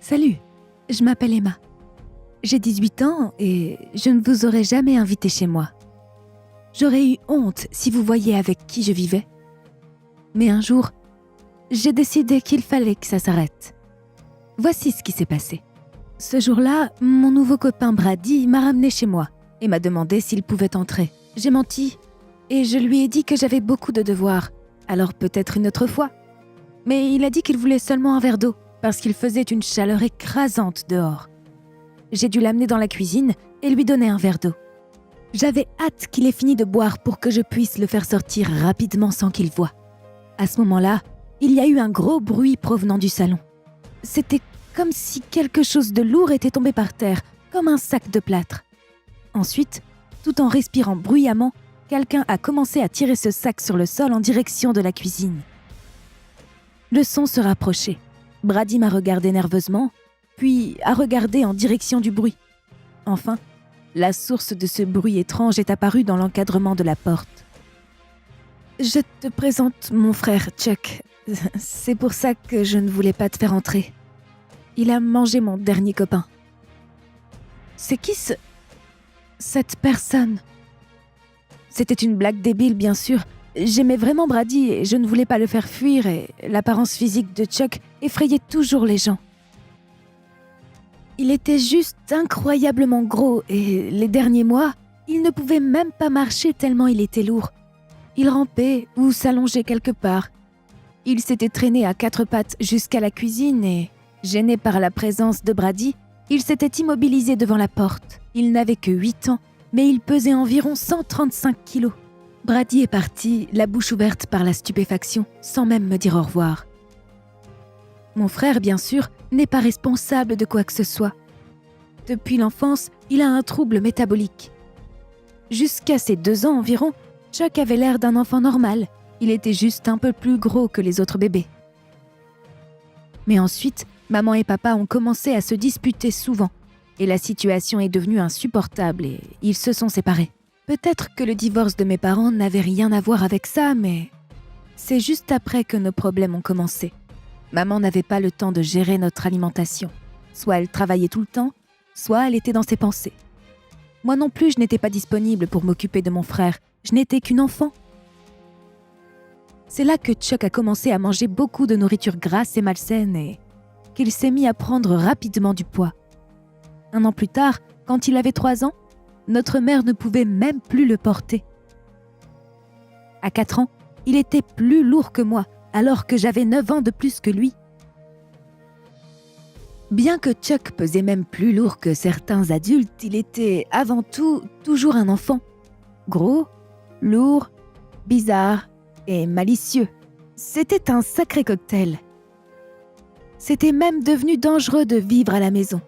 Salut, je m'appelle Emma. J'ai 18 ans et je ne vous aurais jamais invité chez moi. J'aurais eu honte si vous voyiez avec qui je vivais. Mais un jour, j'ai décidé qu'il fallait que ça s'arrête. Voici ce qui s'est passé. Ce jour-là, mon nouveau copain Brady m'a ramené chez moi et m'a demandé s'il pouvait entrer. J'ai menti et je lui ai dit que j'avais beaucoup de devoirs, alors peut-être une autre fois. Mais il a dit qu'il voulait seulement un verre d'eau parce qu'il faisait une chaleur écrasante dehors. J'ai dû l'amener dans la cuisine et lui donner un verre d'eau. J'avais hâte qu'il ait fini de boire pour que je puisse le faire sortir rapidement sans qu'il voie. À ce moment-là, il y a eu un gros bruit provenant du salon. C'était comme si quelque chose de lourd était tombé par terre, comme un sac de plâtre. Ensuite, tout en respirant bruyamment, quelqu'un a commencé à tirer ce sac sur le sol en direction de la cuisine. Le son se rapprochait. Brady m'a regardé nerveusement, puis a regardé en direction du bruit. Enfin, la source de ce bruit étrange est apparue dans l'encadrement de la porte. « Je te présente mon frère, Chuck. C'est pour ça que je ne voulais pas te faire entrer. Il a mangé mon dernier copain. »« C'est qui cette personne ?» C'était une blague débile, bien sûr. J'aimais vraiment Brady et je ne voulais pas le faire fuir et l'apparence physique de Chuck effrayait toujours les gens. Il était juste incroyablement gros et les derniers mois, il ne pouvait même pas marcher tellement il était lourd. Il rampait ou s'allongeait quelque part. Il s'était traîné à 4 pattes jusqu'à la cuisine et, gêné par la présence de Brady, il s'était immobilisé devant la porte. Il n'avait que 8 ans, mais il pesait environ 135 kilos. Brady est parti, la bouche ouverte par la stupéfaction, sans même me dire au revoir. Mon frère, bien sûr, n'est pas responsable de quoi que ce soit. Depuis l'enfance, il a un trouble métabolique. Jusqu'à ses 2 ans environ, Chuck avait l'air d'un enfant normal. Il était juste un peu plus gros que les autres bébés. Mais ensuite, maman et papa ont commencé à se disputer souvent, et la situation est devenue insupportable et ils se sont séparés. Peut-être que le divorce de mes parents n'avait rien à voir avec ça, mais c'est juste après que nos problèmes ont commencé. Maman n'avait pas le temps de gérer notre alimentation. Soit elle travaillait tout le temps, soit elle était dans ses pensées. Moi non plus, je n'étais pas disponible pour m'occuper de mon frère. Je n'étais qu'une enfant. C'est là que Chuck a commencé à manger beaucoup de nourriture grasse et malsaine et qu'il s'est mis à prendre rapidement du poids. 1 an plus tard, quand il avait 3 ans, notre mère ne pouvait même plus le porter. À 4 ans, il était plus lourd que moi, alors que j'avais 9 ans de plus que lui. Bien que Chuck pesait même plus lourd que certains adultes, il était avant tout toujours un enfant. Gros, lourd, bizarre et malicieux. C'était un sacré cocktail. C'était même devenu dangereux de vivre à la maison.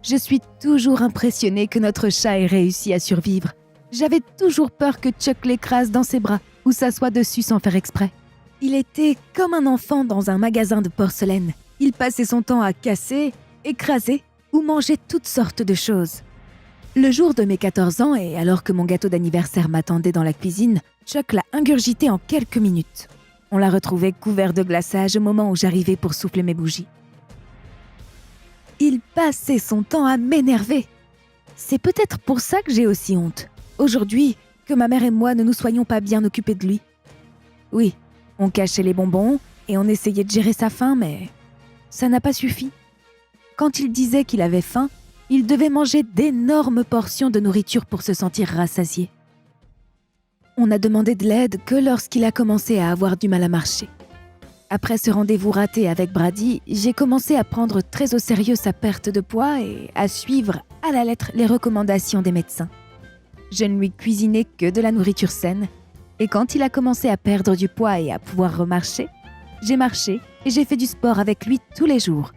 Je suis toujours impressionnée que notre chat ait réussi à survivre. J'avais toujours peur que Chuck l'écrase dans ses bras ou s'assoie dessus sans faire exprès. Il était comme un enfant dans un magasin de porcelaine. Il passait son temps à casser, écraser ou manger toutes sortes de choses. Le jour de mes 14 ans et alors que mon gâteau d'anniversaire m'attendait dans la cuisine, Chuck l'a ingurgité en quelques minutes. On l'a retrouvé couvert de glaçage au moment où j'arrivais pour souffler mes bougies. Il passait son temps à m'énerver. C'est peut-être pour ça que j'ai aussi honte, aujourd'hui, que ma mère et moi ne nous soyons pas bien occupés de lui. Oui, on cachait les bonbons et on essayait de gérer sa faim, mais ça n'a pas suffi. Quand il disait qu'il avait faim, il devait manger d'énormes portions de nourriture pour se sentir rassasié. On n'a demandé de l'aide que lorsqu'il a commencé à avoir du mal à marcher. Après ce rendez-vous raté avec Brady, j'ai commencé à prendre très au sérieux sa perte de poids et à suivre à la lettre les recommandations des médecins. Je ne lui cuisinais que de la nourriture saine, et quand il a commencé à perdre du poids et à pouvoir remarcher, j'ai marché et j'ai fait du sport avec lui tous les jours.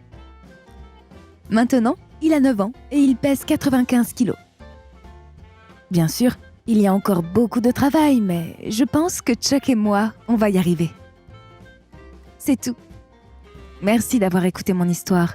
Maintenant, il a 9 ans et il pèse 95 kilos. Bien sûr, il y a encore beaucoup de travail, mais je pense que Chuck et moi, on va y arriver. C'est tout. Merci d'avoir écouté mon histoire.